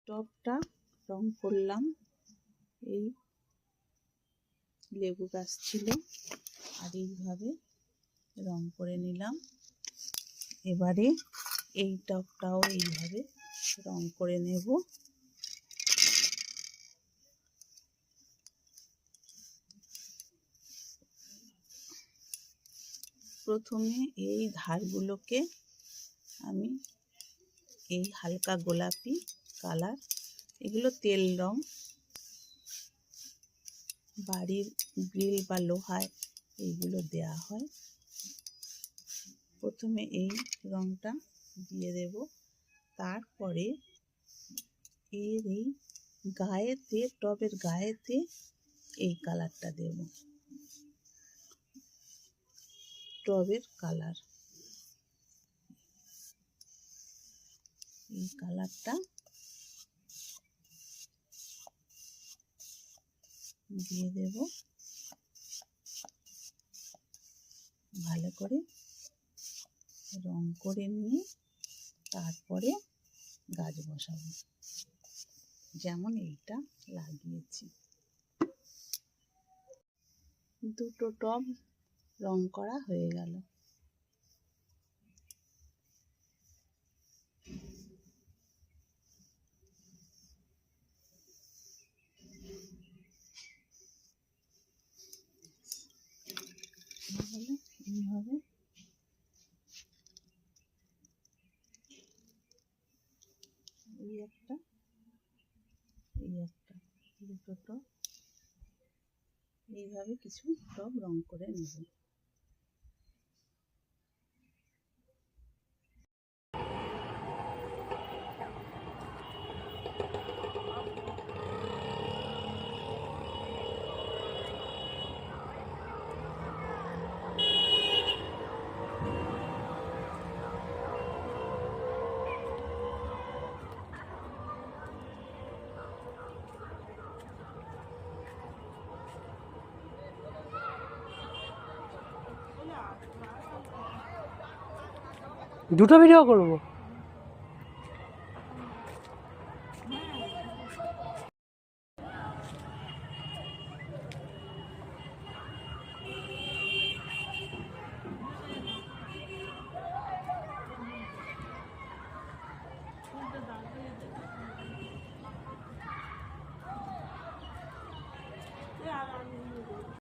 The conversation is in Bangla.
টবটা রং করলাম। এই লেবু গাছ ছিল আর এইভাবে রং করে নিলাম। এবারে এই টবটাও এইভাবে রং করে নেব। প্রথমে এই ধারগুলোকে আমি এই হালকা গোলাপি কালার, এগুলো তেল রং, বাড়ির গ্রিল বা লোহায় এইগুলো দেয়া হয়। প্রথমে এই রংটা দিয়ে দেব, তারপরে এর এই গায়েতে, টবের গায়েতে এই কালারটা দেব, টবের কালার। এই কালারটা দিয়ে দেব, ভালো করে রং করে নিয়ে তারপরে গাছ বসাবো, যেমন এইটা লাগিয়েছি। দুটো টব রং করা হয়ে গেল। এইভাবে এই একটা, এই একটা, দুটো টব এইভাবে কিছু টব রং করে নেব। দুটো ভিডিও করব।